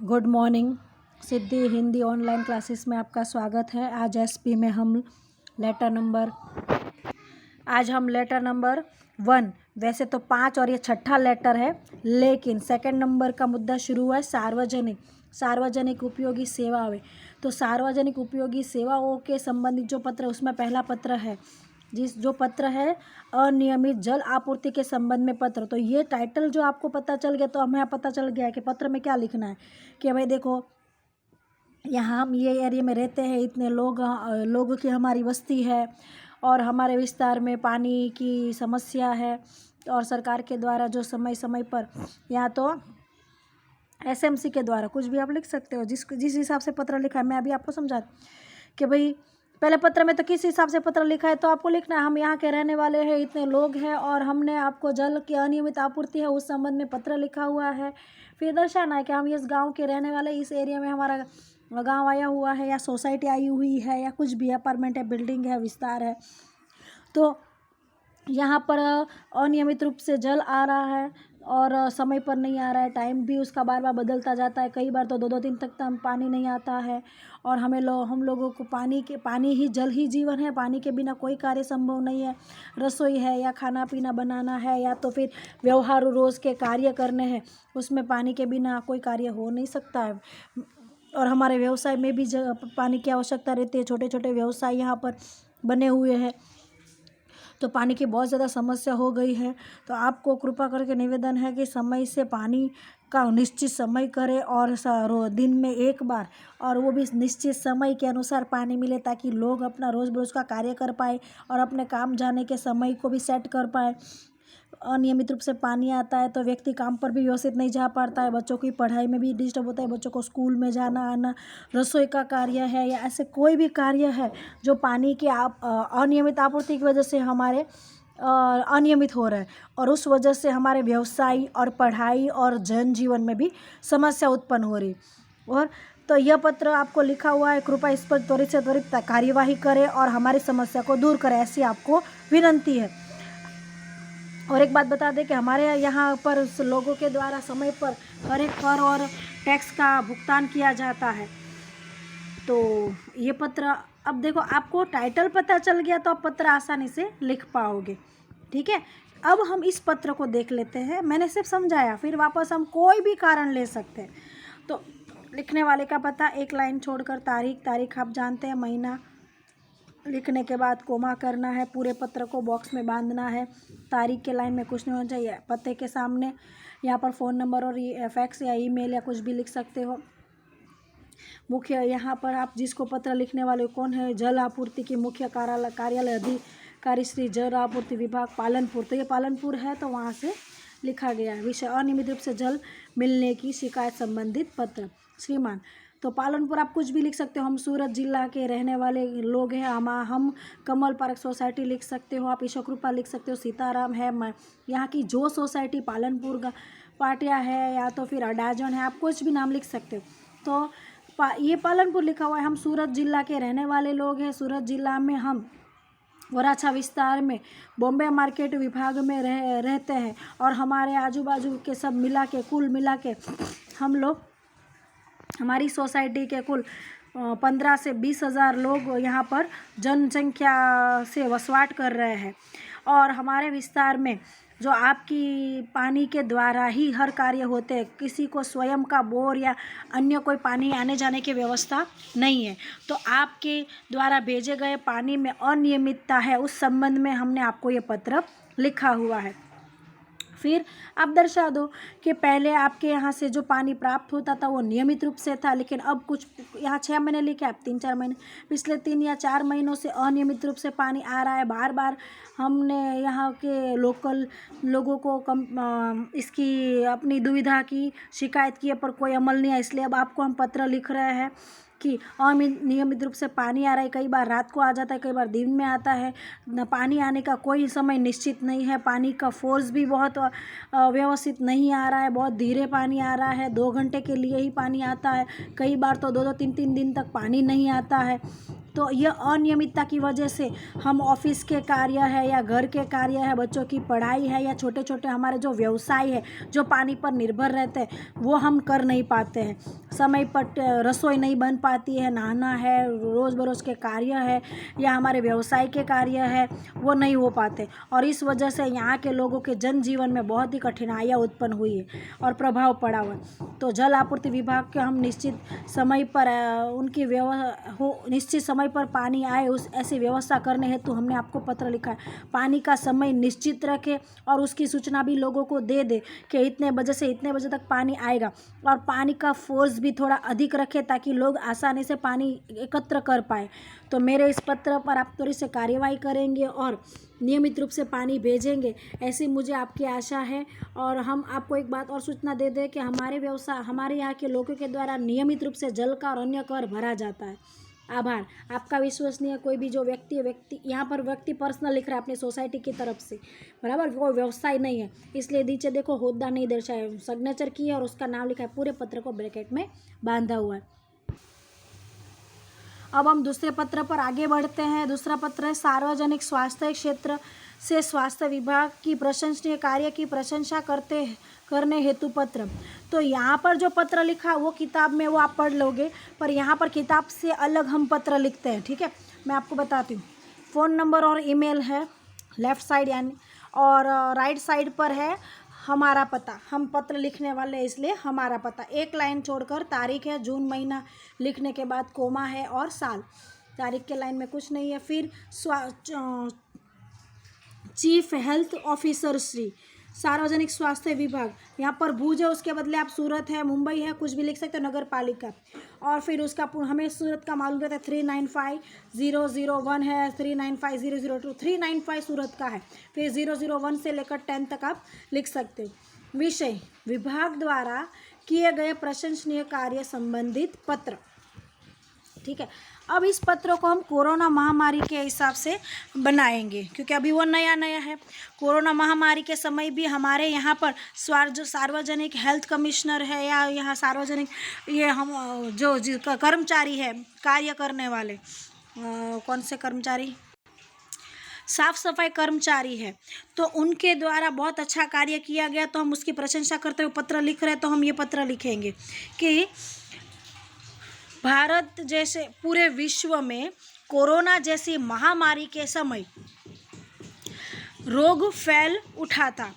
Good morning. Siddhi Hindi online classes में आपका स्वागत है। आज एसपी में हम लेटर नंबर 1, वैसे तो 5 और ये छठा लेटर है, लेकिन सेकंड नंबर का मुद्दा शुरू हुआ है सार्वजनिक उपयोगी सेवाएं। तो सार्वजनिक उपयोगी सेवाओं के संबंधित जो पत्र, उसमें पहला पत्र है जो पत्र है अनियमित जल आपूर्ति के संबंध में पत्र। तो ये टाइटल जो आपको पता चल गया, तो हमें पता चल गया है कि पत्र में क्या लिखना है। कि भाई देखो, यहाँ हम ये एरिया में रहते हैं, इतने लोगों की हमारी बस्ती है और हमारे विस्तार में पानी की समस्या है, और सरकार के द्वारा जो समय समय पर, या तो एसएमसी के द्वारा, कुछ भी आप लिख सकते हो जिस हिसाब से पत्र लिखा है। मैं अभी आपको समझा कि भाई पहले पत्र में तो किस हिसाब से पत्र लिखा है, तो आपको लिखना है हम यहाँ के रहने वाले हैं, इतने लोग हैं और हमने आपको जल की अनियमित आपूर्ति है उस संबंध में पत्र लिखा हुआ है। फिर दर्शाना है कि हम इस गांव के रहने वाले, इस एरिया में हमारा गांव आया हुआ है, या सोसाइटी आई हुई है, या कुछ भी अपार्टमेंट है, बिल्डिंग है, विस्तार है। तो यहाँ पर अनियमित रूप से जल आ रहा है और समय पर नहीं आ रहा है, टाइम भी उसका बार बार बदलता जाता है। कई बार तो 2-2 दिन तक पानी नहीं आता है, और हम लोगों को जल ही जीवन है। पानी के बिना कोई कार्य संभव नहीं है। रसोई है, या खाना पीना बनाना है, या तो फिर व्यवहार रोज़ के कार्य करने हैं, उसमें पानी के बिना कोई कार्य हो नहीं सकता है। और हमारे व्यवसाय में भी पानी की आवश्यकता रहती है। छोटे छोटे व्यवसाय यहाँ पर बने हुए हैं, तो पानी की बहुत ज़्यादा समस्या हो गई है। तो आपको कृपा करके निवेदन है कि समय से पानी का निश्चित समय करें, और दिन में एक बार, और वो भी निश्चित समय के अनुसार पानी मिले, ताकि लोग अपना रोज़ बरोज़ का कार्य कर पाए और अपने काम जाने के समय को भी सेट कर पाए। अनियमित रूप से पानी आता है तो व्यक्ति काम पर भी व्यवस्थित नहीं जा पाता है, बच्चों की पढ़ाई में भी डिस्टर्ब होता है, बच्चों को स्कूल में जाना आना, रसोई का कार्य है, या ऐसे कोई भी कार्य है जो पानी की अनियमित आपूर्ति की वजह से हमारे अनियमित हो रहा है, और उस वजह से हमारे व्यवसाय और पढ़ाई और जनजीवन में भी समस्या उत्पन्न हो रही। और तो यह पत्र आपको लिखा हुआ है, कृपया इस पर त्वरित से त्वरित कार्यवाही करें और हमारी समस्या को दूर करें, ऐसी आपको विनंती है। और एक बात बता दें कि हमारे यहाँ पर लोगों के द्वारा समय पर हर एक कर और टैक्स का भुगतान किया जाता है। तो ये पत्र, अब देखो आपको टाइटल पता चल गया तो आप पत्र आसानी से लिख पाओगे। ठीक है, अब हम इस पत्र को देख लेते हैं। मैंने सिर्फ समझाया, फिर वापस हम कोई भी कारण ले सकते हैं। तो लिखने वाले का पता, एक लाइन छोड़कर तारीख आप जानते हैं, महीना लिखने के बाद कोमा करना है, पूरे पत्र को बॉक्स में बांधना है। तारीख के लाइन में कुछ नहीं होना चाहिए। पते के सामने यहाँ पर फ़ोन नंबर और फैक्स या ईमेल या कुछ भी लिख सकते हो। मुख्य, यहाँ पर आप जिसको पत्र लिखने वाले कौन है, जल आपूर्ति की मुख्य कार्यालय अधिकारी श्री जल आपूर्ति विभाग पालनपुर। तो ये पालनपुर है, तो वहाँ से लिखा गया है। विषय अनियमित रूप से जल मिलने की शिकायत संबंधित पत्र श्रीमान। तो पालनपुर आप कुछ भी लिख सकते हो। हम सूरत जिला के रहने वाले लोग हैं, हम कमल पार्क सोसाइटी लिख सकते हो, आप ईशकृपा लिख सकते हो, सीताराम है, यहाँ की जो सोसाइटी पालनपुर का पाटिया है, या तो फिर अडाजन है, आप कुछ भी नाम लिख सकते हो। तो ये पालनपुर लिखा हुआ है। हम सूरत जिला के रहने वाले लोग हैं। सूरत जिला में हम वराछा विस्तार में बॉम्बे मार्केट विभाग में रहते हैं, और हमारे आजू बाजू के सब कुल मिला के हम लोग, हमारी सोसाइटी के कुल 15 से 20 हज़ार लोग यहाँ पर जनसंख्या से वसवाट कर रहे हैं। और हमारे विस्तार में जो आपकी पानी के द्वारा ही हर कार्य होते हैं, किसी को स्वयं का बोर या अन्य कोई पानी आने जाने की व्यवस्था नहीं है। तो आपके द्वारा भेजे गए पानी में अनियमितता है, उस संबंध में हमने आपको ये पत्र लिखा हुआ है। फिर आप दर्शा दो कि पहले आपके यहाँ से जो पानी प्राप्त होता था वो नियमित रूप से था, लेकिन अब कुछ यहाँ 6 महीने लिखे, आप 3-4 महीने, पिछले 3 या 4 महीनों से अनियमित रूप से पानी आ रहा है। बार बार हमने यहाँ के लोकल लोगों को इसकी अपनी दुविधा की शिकायत की है, पर कोई अमल नहीं है। इसलिए अब आपको हम पत्र लिख रहे हैं कि अनियमित रूप से पानी आ रहा है। कई बार रात को आ जाता है, कई बार दिन में आता है। पानी आने का कोई समय निश्चित नहीं है। पानी का फोर्स भी बहुत व्यवस्थित नहीं आ रहा है, बहुत धीरे पानी आ रहा है। 2 घंटे के लिए ही पानी आता है, कई बार तो 2-2 3-3 दिन तक पानी नहीं आता है। तो ये अनियमितता की वजह से हम ऑफिस के कार्य है या घर के कार्य है, बच्चों की पढ़ाई है या छोटे छोटे हमारे जो व्यवसाय है जो पानी पर निर्भर रहते हैं वो हम कर नहीं पाते हैं। समय पर रसोई नहीं बन पाती है, नहाना है, रोज़ बरोज़ के कार्य है या हमारे व्यवसाय के कार्य है वो नहीं हो पाते, और इस वजह से यहाँ के लोगों के जनजीवन में बहुत ही कठिनाइयाँ उत्पन्न हुई है और प्रभाव पड़ा हुआ है। तो जल आपूर्ति विभाग के हम निश्चित समय पर उनकी निश्चित समय पर पानी आए उस ऐसी व्यवस्था करने हेतु हमने आपको पत्र लिखा है। पानी का समय निश्चित रखें और उसकी सूचना भी लोगों को दे दे कि इतने बजे से इतने बजे तक पानी आएगा, और पानी का फोर्स भी थोड़ा अधिक रखें ताकि लोग आसानी से पानी एकत्र कर पाए। तो मेरे इस पत्र पर आप त्वरित से कार्यवाही करेंगे और नियमित रूप से पानी भेजेंगे, ऐसी मुझे आपकी आशा है। और हम आपको एक बात और सूचना दे दें कि हमारे यहाँ के लोगों के द्वारा नियमित रूप से जल का और अन्य कर भरा जाता है। आभार। आपका विश्वसनीय कोई भी जो व्यक्ति यहाँ पर व्यक्ति पर्सनल लिख रहा है अपनी सोसाइटी की तरफ से, बराबर, वो व्यवसाय नहीं है, इसलिए नीचे देखो होद्दा नहीं दर्शाया, सिग्नेचर की है और उसका नाम लिखा है, पूरे पत्र को ब्रैकेट में बांधा हुआ है। अब हम दूसरे पत्र पर आगे बढ़ते हैं। दूसरा पत्र है सार्वजनिक स्वास्थ्य क्षेत्र से स्वास्थ्य विभाग की प्रशंसनीय कार्य की प्रशंसा करने हेतु पत्र। तो यहाँ पर जो पत्र लिखा वो किताब में वो आप पढ़ लोगे, पर यहाँ पर किताब से अलग हम पत्र लिखते हैं, ठीक है। मैं आपको बताती हूँ। फ़ोन नंबर और ईमेल है लेफ़्ट साइड यानी, और राइट साइड पर है हमारा पता। हम पत्र लिखने वाले हैं इसलिए हमारा पता। एक लाइन छोड़कर तारीख है, जून महीना लिखने के बाद कोमा है और साल। तारीख के लाइन में कुछ नहीं है। फिर चीफ हेल्थ ऑफिसर श्री सार्वजनिक स्वास्थ्य विभाग, यहाँ पर भुज है, उसके बदले आप सूरत है, मुंबई है, कुछ भी लिख सकते हो, नगर पालिका। और फिर उसका हमें सूरत का मालूम रहता है 395001 है, 395002, 395 सूरत का है। फिर 001 से लेकर 10 तक आप लिख सकते हो। विषय विभाग द्वारा किए गए प्रशंसनीय कार्य संबंधित पत्र, ठीक है। अब इस पत्र को हम कोरोना महामारी के हिसाब से बनाएंगे क्योंकि अभी वो नया है। कोरोना महामारी के समय भी हमारे यहाँ पर सार्वजनिक हेल्थ कमिश्नर है या यहाँ सार्वजनिक ये हम जो कर्मचारी है कार्य करने वाले, कौन से कर्मचारी, साफ सफाई कर्मचारी है, तो उनके द्वारा बहुत अच्छा कार्य किया गया, तो हम उसकी प्रशंसा करते हुए पत्र लिख रहे हैं। तो हम ये पत्र लिखेंगे कि भारत जैसे पूरे विश्व में कोरोना जैसी महामारी के समय रोग फैल उठा था,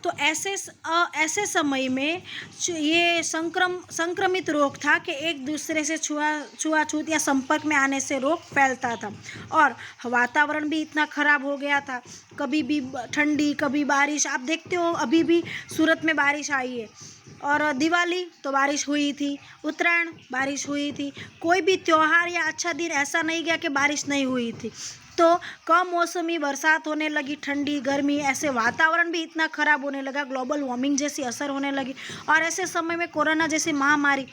तो ऐसे समय में ये संक्रमित रोग था कि एक दूसरे से छुआछूत या संपर्क में आने से रोग फैलता था, और वातावरण भी इतना ख़राब हो गया था, कभी भी ठंडी कभी बारिश। आप देखते हो अभी भी सूरत में बारिश आई है, और दिवाली तो बारिश हुई थी, उत्तरायण बारिश हुई थी, कोई भी त्यौहार या अच्छा दिन ऐसा नहीं गया कि बारिश नहीं हुई थी। तो कम मौसमी बरसात होने लगी, ठंडी गर्मी, ऐसे वातावरण भी इतना ख़राब होने लगा, ग्लोबल वार्मिंग जैसी असर होने लगी, और ऐसे समय में कोरोना जैसी महामारी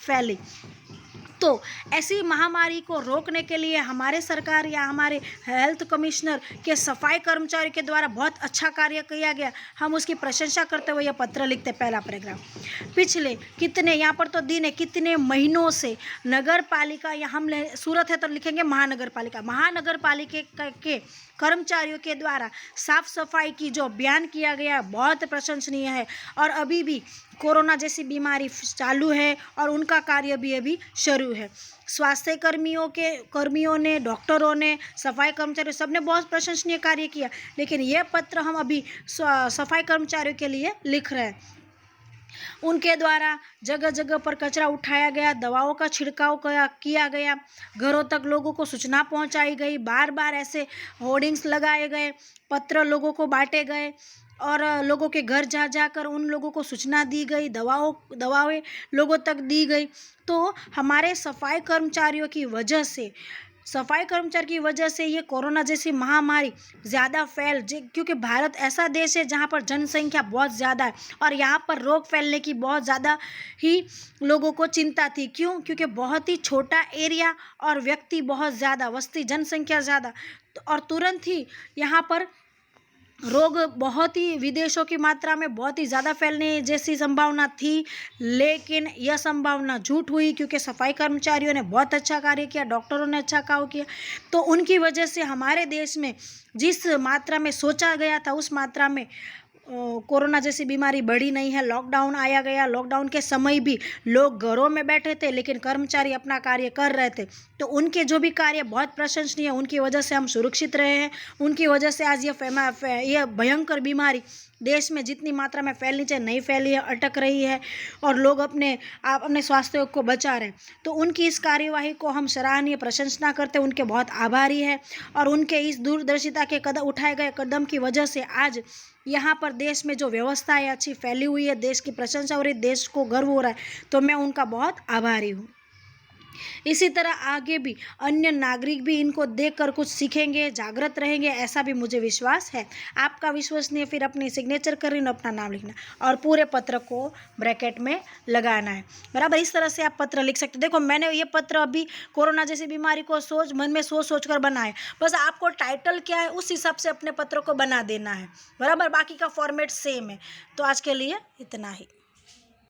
फैली। तो ऐसी महामारी को रोकने के लिए हमारे सरकार या हमारे हेल्थ कमिश्नर के सफाई कर्मचारी के द्वारा बहुत अच्छा कार्य किया गया, हम उसकी प्रशंसा करते हुए यह पत्र लिखते। पहला पैराग्राफ, पिछले कितने, यहाँ पर तो दिन है, कितने महीनों से नगर पालिका या हम सूरत है तो लिखेंगे महानगर पालिका के कर्मचारियों के द्वारा साफ सफाई की जो अभियान किया गया बहुत प्रशंसनीय है, और अभी भी कोरोना जैसी बीमारी चालू है और उनका कार्य भी अभी शुरू है। स्वास्थ्य कर्मियों ने, डॉक्टरों ने, सफाई कर्मचारियों, सबने बहुत प्रशंसनीय कार्य किया, लेकिन यह पत्र हम अभी सफाई कर्मचारियों के लिए लिख रहे हैं। उनके द्वारा जगह जगह पर कचरा उठाया गया, दवाओं का छिड़काव किया गया, घरों तक लोगों को सूचना पहुंचाई गई, बार बार ऐसे होर्डिंग्स लगाए गए, पत्र लोगों को बांटे गए, और लोगों के घर जा जाकर उन लोगों को सूचना दी गई, दवाएं लोगों तक दी गई। तो हमारे सफाई कर्मचारी की वजह से ये कोरोना जैसी महामारी ज़्यादा क्योंकि भारत ऐसा देश है जहाँ पर जनसंख्या बहुत ज़्यादा है, और यहाँ पर रोग फैलने की बहुत ज़्यादा ही लोगों को चिंता थी। क्यों? क्योंकि बहुत ही छोटा एरिया और व्यक्ति बहुत ज़्यादा, जनसंख्या ज़्यादा, और तुरंत ही यहाँ पर रोग बहुत ही विदेशों की मात्रा में बहुत ही ज़्यादा फैलने जैसी संभावना थी, लेकिन यह संभावना झूठ हुई क्योंकि सफाई कर्मचारियों ने बहुत अच्छा कार्य किया, डॉक्टरों ने अच्छा काम किया। तो उनकी वजह से हमारे देश में जिस मात्रा में सोचा गया था उस मात्रा में कोरोना जैसी बीमारी बढ़ी नहीं है। लॉकडाउन आया गया, लॉकडाउन के समय भी लोग घरों में बैठे थे लेकिन कर्मचारी अपना कार्य कर रहे थे, तो उनके जो भी कार्य बहुत प्रशंसनीय है, उनकी वजह से हम सुरक्षित रहे हैं। उनकी वजह से आज ये भयंकर बीमारी देश में जितनी मात्रा में फैलनी चाहिए नहीं फैली है, अटक रही है और लोग अपने स्वास्थ्य को बचा रहे हैं। तो उनकी इस कार्यवाही को हम सराहनीय प्रशंसा करते हैं, उनके बहुत आभारी है। और उनके इस दूरदर्शिता के उठाए गए कदम की वजह से आज यहाँ पर देश में जो व्यवस्था है अच्छी फैली हुई है, देश की प्रशंसा हो रही है, देश को गर्व हो रहा है, तो मैं उनका बहुत आभारी हूँ। इसी तरह आगे भी अन्य नागरिक भी इनको देखकर कुछ सीखेंगे, जागृत रहेंगे, ऐसा भी मुझे विश्वास है। आपका विश्वसनीय फिर अपनी सिग्नेचर करना, अपना नाम लिखना और पूरे पत्र को ब्रैकेट में लगाना है, बराबर। इस तरह से आप पत्र लिख सकते। देखो मैंने ये पत्र अभी कोरोना जैसी बीमारी को मन में सोच कर बनाए, बस आपको टाइटल क्या है उस हिसाब से अपने पत्र को बना देना है, बराबर। बाकी का फॉर्मेट सेम है। तो आज के लिए इतना ही।